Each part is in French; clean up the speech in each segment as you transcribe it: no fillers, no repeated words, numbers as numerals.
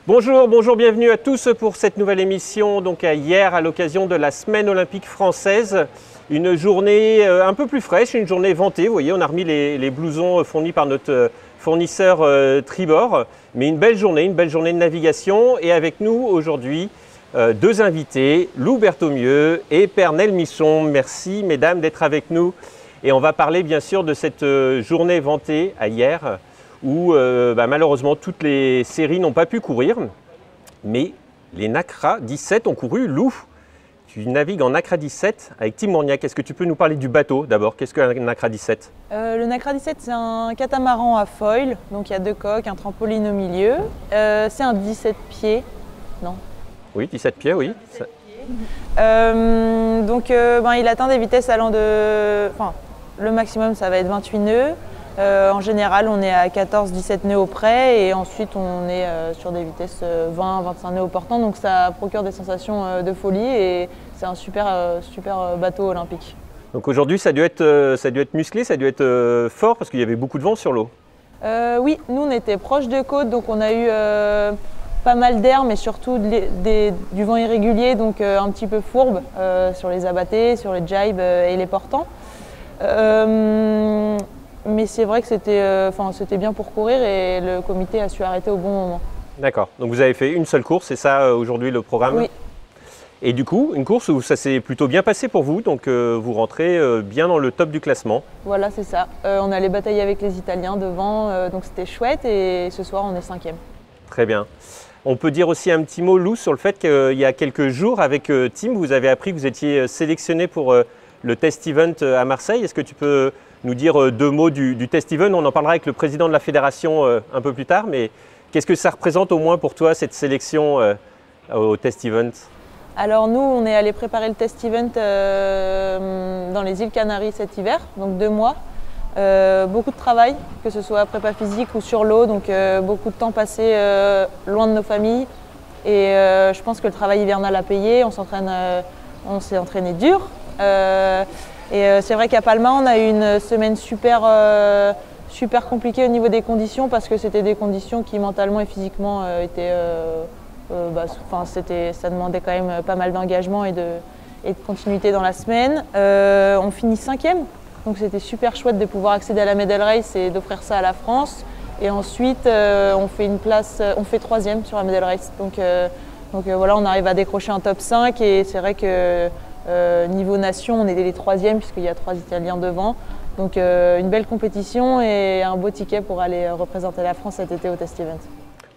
Bonjour, bonjour, bienvenue à tous pour cette nouvelle émission. Donc hier, à l'occasion de la Semaine olympique française, une journée un peu plus fraîche, une journée ventée. Vous voyez, on a remis les blousons fournis par notre fournisseur Tribord. Mais une belle journée de navigation. Et avec nous aujourd'hui, deux invités, Lou Berthaumieux et Pernelle Michon. Merci mesdames d'être avec nous. Et on va parler bien sûr de cette journée ventée à hier, où malheureusement toutes les séries n'ont pas pu courir, mais les NACRA 17 ont couru. Lou, tu navigues en NACRA 17 avec Tim Mourniac. Est-ce que tu peux nous parler du bateau d'abord? Qu'est-ce qu'un NACRA 17? Le NACRA 17, c'est un catamaran à foil, donc il y a deux coques, un trampoline au milieu. C'est un 17 pieds, non? Oui, 17 pieds, oui. 17 pieds. Il atteint des vitesses allant de... Enfin, le maximum, ça va être 28 nœuds. En général, on est à 14-17 nœuds au près et ensuite on est sur des vitesses 20-25 nœuds au portant. Donc ça procure des sensations de folie et c'est un super bateau olympique. Donc aujourd'hui, ça a dû être musclé, ça a dû être fort parce qu'il y avait beaucoup de vent sur l'eau. Oui, nous on était proche de côte, donc on a eu pas mal d'air, mais surtout du vent irrégulier, donc un petit peu fourbe sur les abattés, sur les jibes et les portants. Mais c'est vrai que c'était bien pour courir et le comité a su arrêter au bon moment. D'accord, donc vous avez fait une seule course, c'est ça aujourd'hui le programme? Oui. Et du coup, une course où ça s'est plutôt bien passé pour vous, donc vous rentrez bien dans le top du classement. Voilà, c'est ça. On allait batailler avec les Italiens devant, donc c'était chouette et ce soir on est 5e. Très bien. On peut dire aussi un petit mot, Lou, sur le fait qu'il y a quelques jours avec Tim, vous avez appris que vous étiez sélectionné pour le test event à Marseille. Est-ce que tu peux nous dire deux mots du test event? On en parlera avec le président de la fédération un peu plus tard, mais qu'est-ce que ça représente au moins pour toi cette sélection au test event? Alors nous, on est allé préparer le test event dans les îles Canaries cet hiver, donc 2 mois. Beaucoup de travail, que ce soit prépa physique ou sur l'eau, donc beaucoup de temps passé loin de nos familles. Et je pense que le travail hivernal a payé, on s'est entraîné dur. C'est vrai qu'à Palma, on a eu une semaine super compliquée au niveau des conditions parce que c'était des conditions qui mentalement et physiquement étaient... ça demandait quand même pas mal d'engagement et de continuité dans la semaine. On finit 5e, donc c'était super chouette de pouvoir accéder à la Medal Race et d'offrir ça à la France. Et ensuite, on fait 3e sur la Medal Race. Donc voilà, on arrive à décrocher un top 5 et c'est vrai que niveau nation, on était les 3e puisqu'il y a 3 Italiens devant. Donc une belle compétition et un beau ticket pour aller représenter la France cet été au Test Event.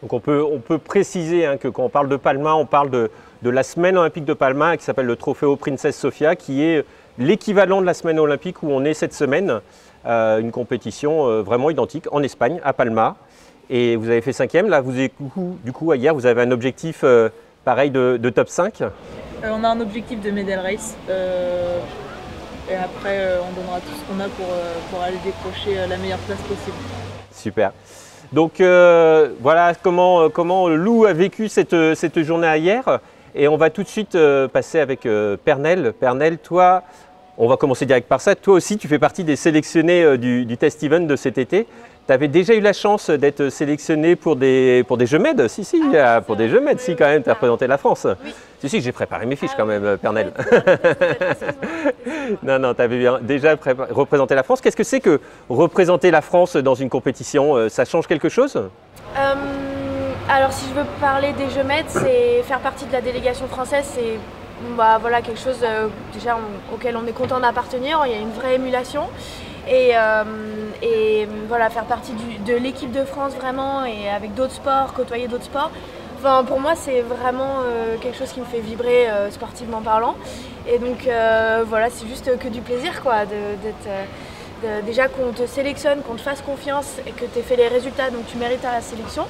Donc on peut préciser que quand on parle de Palma, on parle de la semaine olympique de Palma qui s'appelle le Trofeo Princess Sofia, qui est l'équivalent de la semaine olympique où on est cette semaine. Une compétition vraiment identique en Espagne, à Palma. Et vous avez fait 5e. Là, du coup, hier, vous avez un objectif pareil de top 5. On a un objectif de Medal Race. Et après, on donnera tout ce qu'on a pour aller décrocher la meilleure place possible. Super. Donc voilà comment Lou a vécu cette journée hier. Et on va tout de suite passer avec Pernelle. Pernelle, toi, on va commencer direct par ça. Toi aussi, tu fais partie des sélectionnés du test event de cet été. Tu avais déjà eu la chance d'être sélectionné pour des Jeux Med? Si, pour des Jeux Med, si, quand même, tu as représenté la France. Oui. Si, j'ai préparé mes fiches quand même, Pernelle. Non, tu avais déjà représenté la France. Qu'est-ce que c'est que représenter la France dans une compétition? Ça change quelque chose? Alors, si je veux parler des Jeux Med, c'est faire partie de la délégation française, c'est voilà, quelque chose déjà auquel on est content d'appartenir. Il y a une vraie émulation. Et voilà, faire partie de l'équipe de France vraiment et avec d'autres sports, côtoyer d'autres sports. Enfin, pour moi, c'est vraiment quelque chose qui me fait vibrer sportivement parlant. Et donc voilà, c'est juste que du plaisir quoi, déjà qu'on te sélectionne, qu'on te fasse confiance et que tu aies fait les résultats, donc tu mérites à la sélection.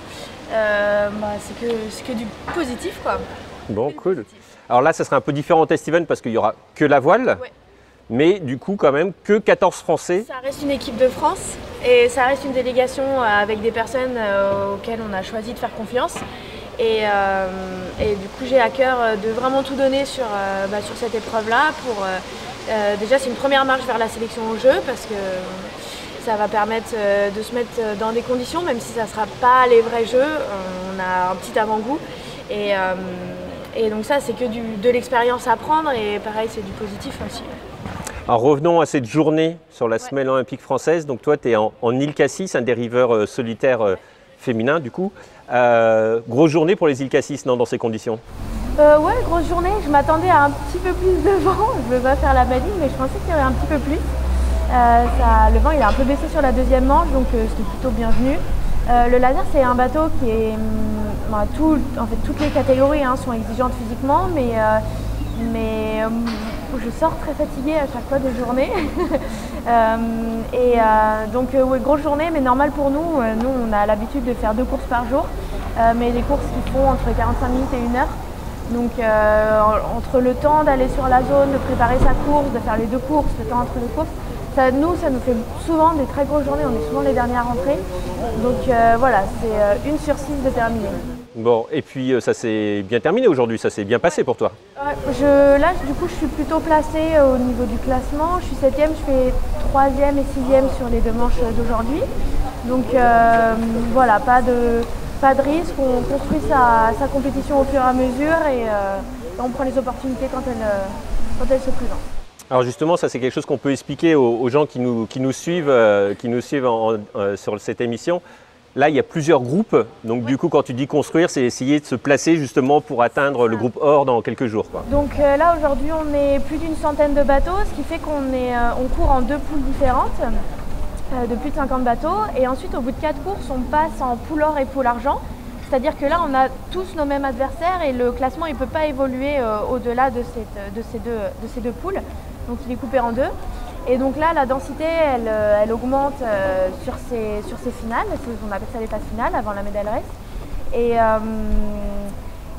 C'est que du positif quoi. Bon, cool. Alors là, ça sera un peu différent au test event parce qu'il n'y aura que la voile. Ouais. Mais du coup, quand même, que 14 Français. Ça reste une équipe de France et ça reste une délégation avec des personnes auxquelles on a choisi de faire confiance. Et du coup, j'ai à cœur de vraiment tout donner sur cette épreuve-là. Déjà, c'est une première marche vers la sélection aux Jeux parce que ça va permettre de se mettre dans des conditions, même si ça ne sera pas les vrais Jeux. On a un petit avant-goût. Et donc ça, c'est que de l'expérience à prendre et pareil, c'est du positif aussi. Alors revenons à cette journée sur la semaine olympique française. Donc toi, tu es en île Cassis, un dériveur solitaire féminin du coup. Grosse journée pour les îles Cassis, non, dans ces conditions? Ouais, grosse journée. Je m'attendais à un petit peu plus de vent. Je ne veux pas faire la maligne, mais je pensais qu'il y aurait un petit peu plus. Le vent il a un peu baissé sur la deuxième manche, donc c'était plutôt bienvenu. Le laser, c'est un bateau qui est... en fait, toutes les catégories sont exigeantes physiquement, mais je sors très fatiguée à chaque fois des journées. Donc, ouais, grosse journée, mais normal pour nous. Nous, on a l'habitude de faire 2 courses par jour, mais des courses qui font entre 45 minutes et 1 heure. Donc, entre le temps d'aller sur la zone, de préparer sa course, de faire les 2 courses, le temps entre les courses, ça nous fait souvent des très grosses journées. On est souvent les dernières rentrées. Donc, voilà, c'est 1 sur 6 de terminer. Bon, et puis ça s'est bien terminé aujourd'hui, ça s'est bien passé pour toi? Là, du coup, je suis plutôt placée au niveau du classement. Je suis 7e, je fais 3e et 6e sur les 2 manches d'aujourd'hui. Donc voilà, pas de risque, on construit sa compétition au fur et à mesure et on prend les opportunités quand elles se présentent. Alors justement, ça c'est quelque chose qu'on peut expliquer aux gens qui nous suivent, sur cette émission. Là, il y a plusieurs groupes, donc du coup, quand tu dis construire, c'est essayer de se placer justement pour atteindre le groupe or dans quelques jours, quoi. Donc là, aujourd'hui, on est plus d'une centaine de bateaux, ce qui fait on court en 2 poules différentes, de plus de 50 bateaux. Et ensuite, au bout de 4 courses, on passe en poule or et poule argent. C'est-à-dire que là, on a tous nos mêmes adversaires et le classement, il ne peut pas évoluer au-delà de ces deux poules. Donc, il est coupé en 2. Et donc là, la densité, elle augmente sur ces finales. On appelle ça les phases finales avant la médaille race.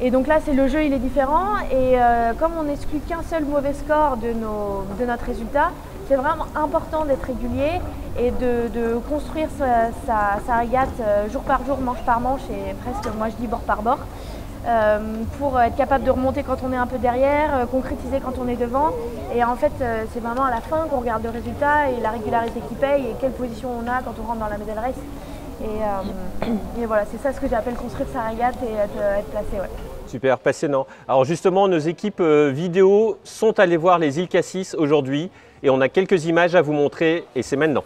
Et donc là, le jeu, il est différent. Et comme on n'exclut qu'un seul mauvais score de notre résultat, c'est vraiment important d'être régulier et de construire sa régate jour par jour, manche par manche et presque, moi je dis bord par bord. Pour être capable de remonter quand on est un peu derrière, concrétiser quand on est devant. Et en fait, c'est vraiment à la fin qu'on regarde le résultat et la régularité qui paye et quelle position on a quand on rentre dans la medal race. Et voilà, c'est ça ce que j'appelle construire sa régate et être placé. Ouais. Super, passionnant. Alors justement, nos équipes vidéo sont allées voir les îles Cassis aujourd'hui et on a quelques images à vous montrer et c'est maintenant.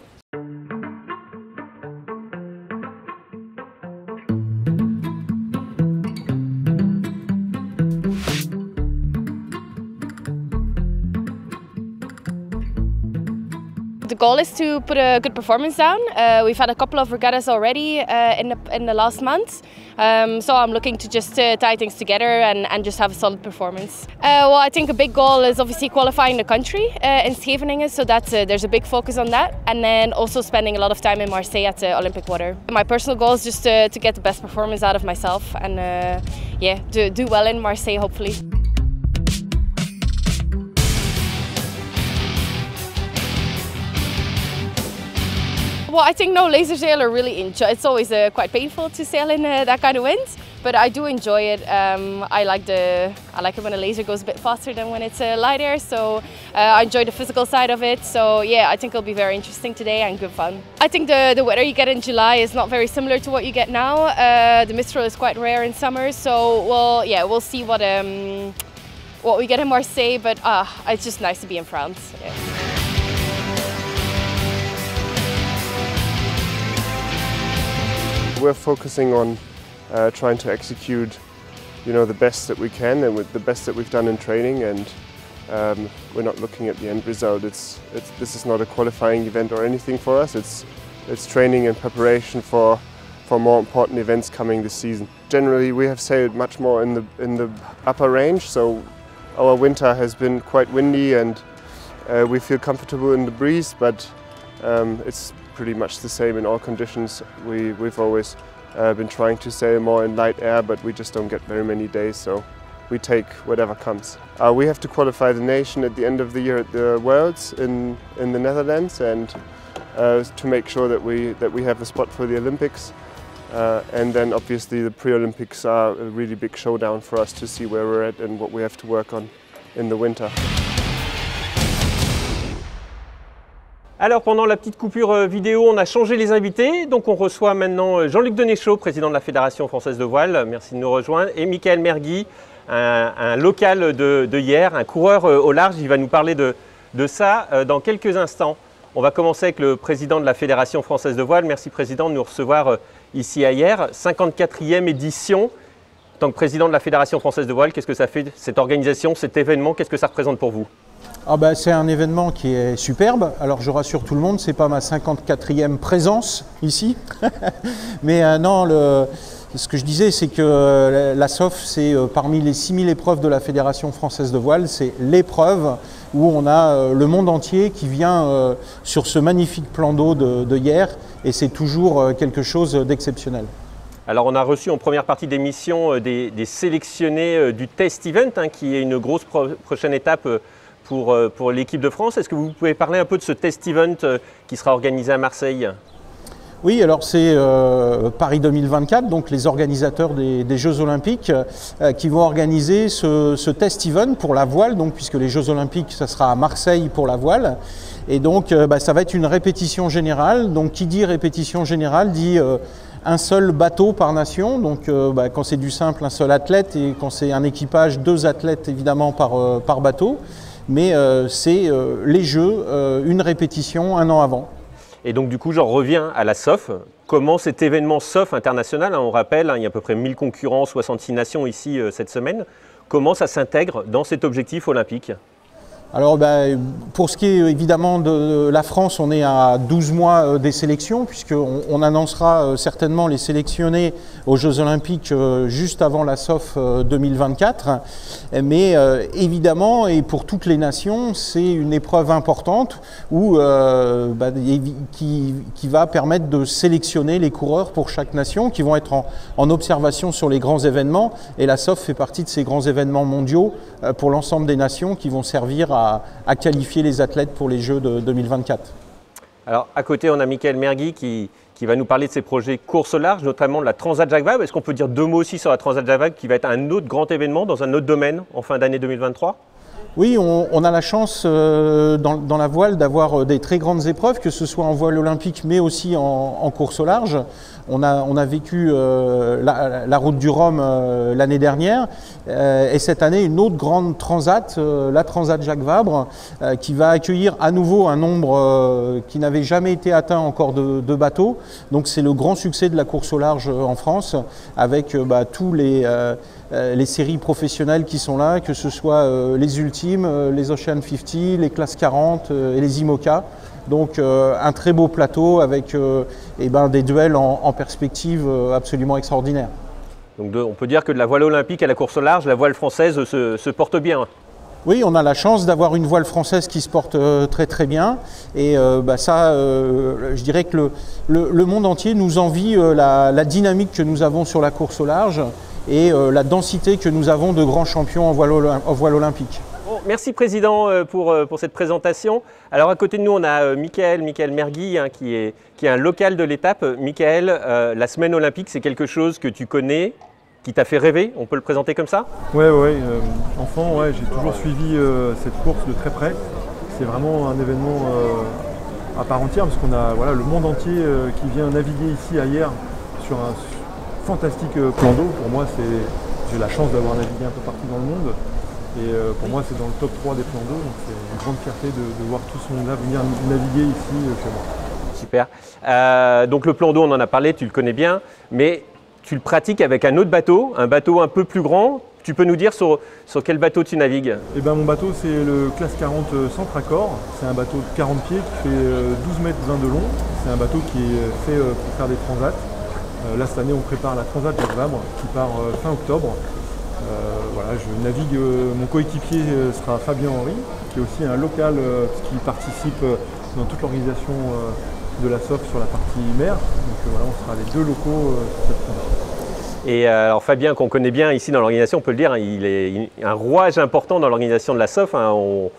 The goal is to put a good performance down. We've had a couple of regattas already in the last month, so I'm looking to just tie things together and just have a solid performance. Well, I think a big goal is obviously qualifying the country in Scheveningen, so there's a big focus on that, and then also spending a lot of time in Marseille at the Olympic water. My personal goal is just to get the best performance out of myself and yeah, do well in Marseille hopefully. Well, I think no, laser sail I really enjoy. It's always quite painful to sail in that kind of wind, but I do enjoy it. I like it when a laser goes a bit faster than when it's light air. So I enjoy the physical side of it. So yeah, I think it'll be very interesting today and good fun. I think the weather you get in July is not very similar to what you get now. The Mistral is quite rare in summer, so we'll see what we get in Marseille. But it's just nice to be in France. Yeah. We're focusing on trying to execute, the best that we can and with the best that we've done in training, and we're not looking at the end result. This is not a qualifying event or anything for us. It's training and preparation for more important events coming this season. Generally, we have sailed much more in the upper range, so our winter has been quite windy and we feel comfortable in the breeze, but it's pretty much the same in all conditions. We've always been trying to sail more in light air, but we just don't get very many days, so we take whatever comes. We have to qualify the nation at the end of the year at the Worlds in the Netherlands, and to make sure that we have a spot for the Olympics. And then obviously the pre-Olympics are a really big showdown for us to see where we're at and what we have to work on in the winter. Alors pendant la petite coupure vidéo, on a changé les invités. Donc on reçoit maintenant Jean-Luc Denéchaud, président de la Fédération française de voile. Merci de nous rejoindre. Et Michael Mergui, un local de Hyères, un coureur au large. Il va nous parler de ça dans quelques instants. On va commencer avec le président de la Fédération française de voile. Merci président de nous recevoir ici à Hyères. 54e édition. En tant que président de la Fédération française de voile, qu'est-ce que ça fait cette organisation, cet événement? Qu'est-ce que ça représente pour vous? C'est un événement qui est superbe. Alors je rassure tout le monde, ce n'est pas ma 54e présence ici. Mais non, ce que je disais, c'est que la SOF, c'est parmi les 6000 épreuves de la Fédération française de voile, c'est l'épreuve où on a le monde entier qui vient sur ce magnifique plan d'eau de Hyères, et c'est toujours quelque chose d'exceptionnel. Alors on a reçu en première partie d'émission des sélectionnés du Test Event, qui est une grosse prochaine étape pour l'équipe de France. Est-ce que vous pouvez parler un peu de ce Test Event qui sera organisé à Marseille? Oui, alors c'est Paris 2024, donc les organisateurs des Jeux Olympiques qui vont organiser ce Test Event pour la voile, donc, puisque les Jeux Olympiques, ça sera à Marseille pour la voile. Et donc ça va être une répétition générale. Donc qui dit répétition générale dit un seul bateau par nation, donc quand c'est du simple, un seul athlète, et quand c'est un équipage, 2 athlètes évidemment par bateau. Mais c'est les Jeux, une répétition 1 an avant. Et donc du coup, j'en reviens à la SOF. Comment cet événement SOF international, on rappelle, il y a à peu près 1000 concurrents, 66 nations ici cette semaine, comment ça s'intègre dans cet objectif olympique? Alors pour ce qui est évidemment de la France, on est à 12 mois des sélections, puisqu'on annoncera certainement les sélectionnés aux Jeux Olympiques juste avant la SOF 2024. Mais évidemment, et pour toutes les nations, c'est une épreuve importante qui va permettre de sélectionner les coureurs pour chaque nation, qui vont être en observation sur les grands événements. Et la SOF fait partie de ces grands événements mondiaux pour l'ensemble des nations qui vont servir à qualifier les athlètes pour les Jeux de 2024. Alors à côté, on a Michael Mergui qui va nous parler de ses projets course au large, notamment de la Transat Jacques Vabre. Est-ce qu'on peut dire 2 mots aussi sur la Transat Jacques Vabre qui va être un autre grand événement dans un autre domaine en fin d'année 2023? Oui, on a la chance dans la voile d'avoir des très grandes épreuves, que ce soit en voile olympique mais aussi en course au large. On a vécu la route du Rhum l'année dernière, et cette année une autre grande transat, la Transat Jacques Vabre, qui va accueillir à nouveau un nombre qui n'avait jamais été atteint encore de bateaux. Donc c'est le grand succès de la course au large en France, avec tous les séries professionnelles qui sont là, que ce soit les Ultimes, les Ocean 50, les Classes 40 et les IMOCA. Donc un très beau plateau avec des duels en perspective absolument extraordinaires. Donc on peut dire que de la voile olympique à la course au large, la voile française se porte bien. Oui, on a la chance d'avoir une voile française qui se porte très très bien, et je dirais que le monde entier nous envie la dynamique que nous avons sur la course au large et la densité que nous avons de grands champions en voile olympique. Bon, merci Président pour cette présentation. Alors à côté de nous, on a Michael Mergui qui est un local de l'étape. Michael, la semaine olympique, c'est quelque chose que tu connais, qui t'a fait rêver, on peut le présenter comme ça? Oui, enfant, j'ai toujours suivi cette course de très près. C'est vraiment un événement à part entière, parce qu'on a le monde entier qui vient naviguer ici à Hyères sur un fantastique plan d'eau. Pour moi, j'ai la chance d'avoir navigué un peu partout dans le monde. Et pour moi, c'est dans le top 3 des plans d'eau, donc c'est une grande fierté de voir tout ce monde-là venir naviguer ici chez moi. Super. Donc le plan d'eau, on en a parlé, tu le connais bien, mais tu le pratiques avec un autre bateau, un bateau un peu plus grand. Tu peux nous dire sur quel bateau tu navigues? Mon bateau, c'est le Classe 40 Centre-Accord. C'est un bateau de 40 pieds qui fait 12 mètres 20 de long. C'est un bateau qui est fait pour faire des transats. Là, cette année, on prépare la Transat Jacques Vabre qui part fin octobre. Je navigue, mon coéquipier sera Fabien Henry, qui est aussi un local qui participe dans toute l'organisation de la SOF sur la partie mer. Donc on sera les 2 locaux sur cette transat. Et alors Fabien, qu'on connaît bien ici dans l'organisation, on peut le dire, il est un rouage important dans l'organisation de la SOF, on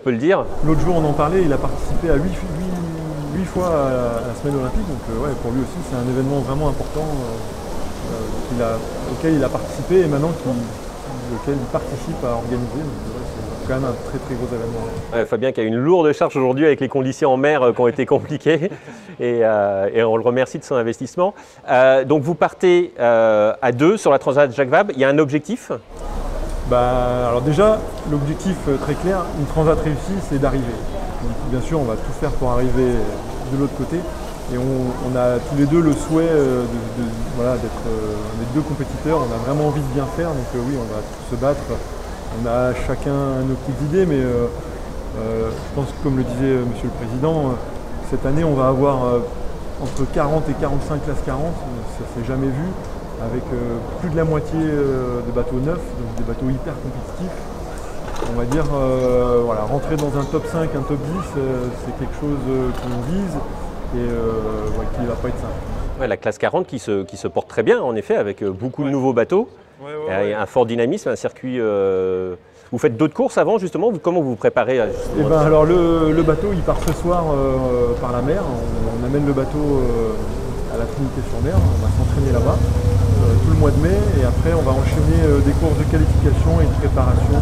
peut le dire. L'autre jour, on en parlait, il a participé à 8 fois à la semaine olympique, donc pour lui aussi, c'est un événement vraiment important auquel il a participé et maintenant auquel il participe à organiser. Donc, quand même un très très gros événement. Ouais, Fabien qui a une lourde charge aujourd'hui avec les conditions en mer qui ont été compliquées et on le remercie de son investissement. Donc vous partez à 2 sur la Transat Jacques Vabre, il y a un objectif? Alors déjà, l'objectif très clair, une transat réussie, c'est d'arriver. Donc bien sûr, on va tout faire pour arriver de l'autre côté. Et on a tous les deux le souhait d'être les deux compétiteurs. On a vraiment envie de bien faire, donc oui, on va tous se battre. On a chacun nos petites idées, mais je pense que comme le disait Monsieur le Président, cette année, on va avoir entre 40 et 45 classes 40, ça ne s'est jamais vu. Avec plus de la moitié de bateaux neufs, donc des bateaux hyper compétitifs. On va dire, rentrer dans un top 5, un top 10, c'est quelque chose qu'on vise et qui ne va pas être simple. Ouais, la classe 40 qui se porte très bien, en effet, avec beaucoup de nouveaux bateaux. Il y a un fort dynamisme, un circuit. Vous faites d'autres courses avant, justement? Comment vous vous préparez alors le bateau, il part ce soir par la mer. On amène le bateau à la Trinité-sur-Mer, on va s'entraîner là-bas. Tout le mois de mai et après on va enchaîner des courses de qualification et de préparation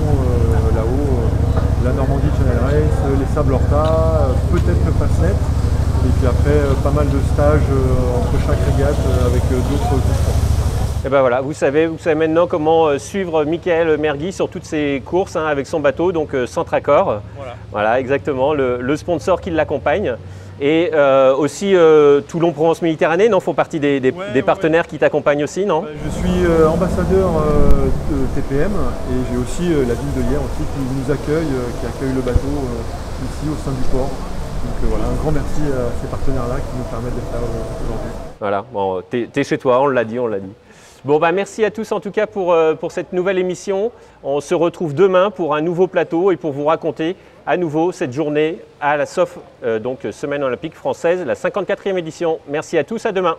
là-haut, la Normandie Channel Race, les Sables Horta, peut-être le Fastnet et puis après pas mal de stages entre chaque régate avec d'autres sports. Et ben voilà, vous savez maintenant comment suivre Michael Mergui sur toutes ses courses avec son bateau, donc Centracor. Voilà exactement, le sponsor qui l'accompagne. Et aussi Toulon-Provence-Méditerranée, non, font partie des partenaires qui t'accompagnent aussi, non? Je suis ambassadeur de TPM et j'ai aussi la ville de Hyères aussi qui nous accueille, qui accueille le bateau ici au sein du port. Donc voilà, un grand merci à ces partenaires-là qui nous permettent d'être là aujourd'hui. Voilà, bon, t'es chez toi, on l'a dit. Bon, merci à tous en tout cas pour cette nouvelle émission. On se retrouve demain pour un nouveau plateau et pour vous raconter à nouveau cette journée à la SOF, donc Semaine olympique française, la 54e édition. Merci à tous, à demain.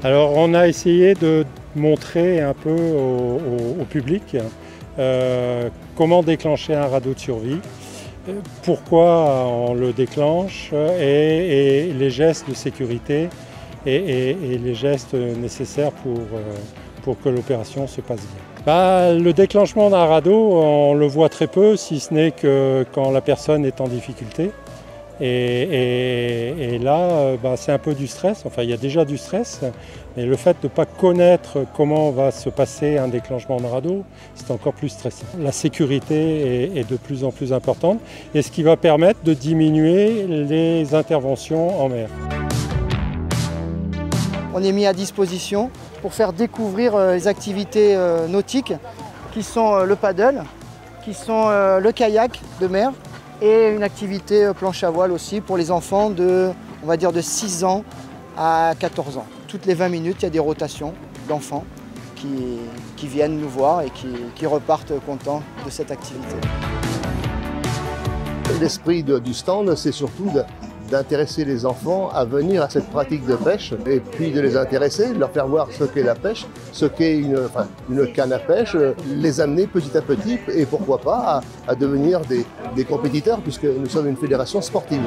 Alors on a essayé de montrer un peu au public comment déclencher un radeau de survie, pourquoi on le déclenche et les gestes de sécurité et les gestes nécessaires pour que l'opération se passe bien. Le déclenchement d'un radeau, on le voit très peu, si ce n'est que quand la personne est en difficulté. Et là, c'est un peu du stress, enfin il y a déjà du stress, mais le fait de ne pas connaître comment va se passer un déclenchement de radeau, c'est encore plus stressant. La sécurité est de plus en plus importante et ce qui va permettre de diminuer les interventions en mer. On est mis à disposition pour faire découvrir les activités nautiques qui sont le paddle, qui sont le kayak de mer, et une activité planche à voile aussi pour les enfants de 6 ans à 14 ans. Toutes les 20 minutes, il y a des rotations d'enfants qui viennent nous voir et qui repartent contents de cette activité. L'esprit du stand, c'est surtout d'intéresser les enfants à venir à cette pratique de pêche et puis de les intéresser, de leur faire voir ce qu'est la pêche, ce qu'est une canne à pêche, les amener petit à petit et pourquoi pas à devenir des compétiteurs puisque nous sommes une fédération sportive.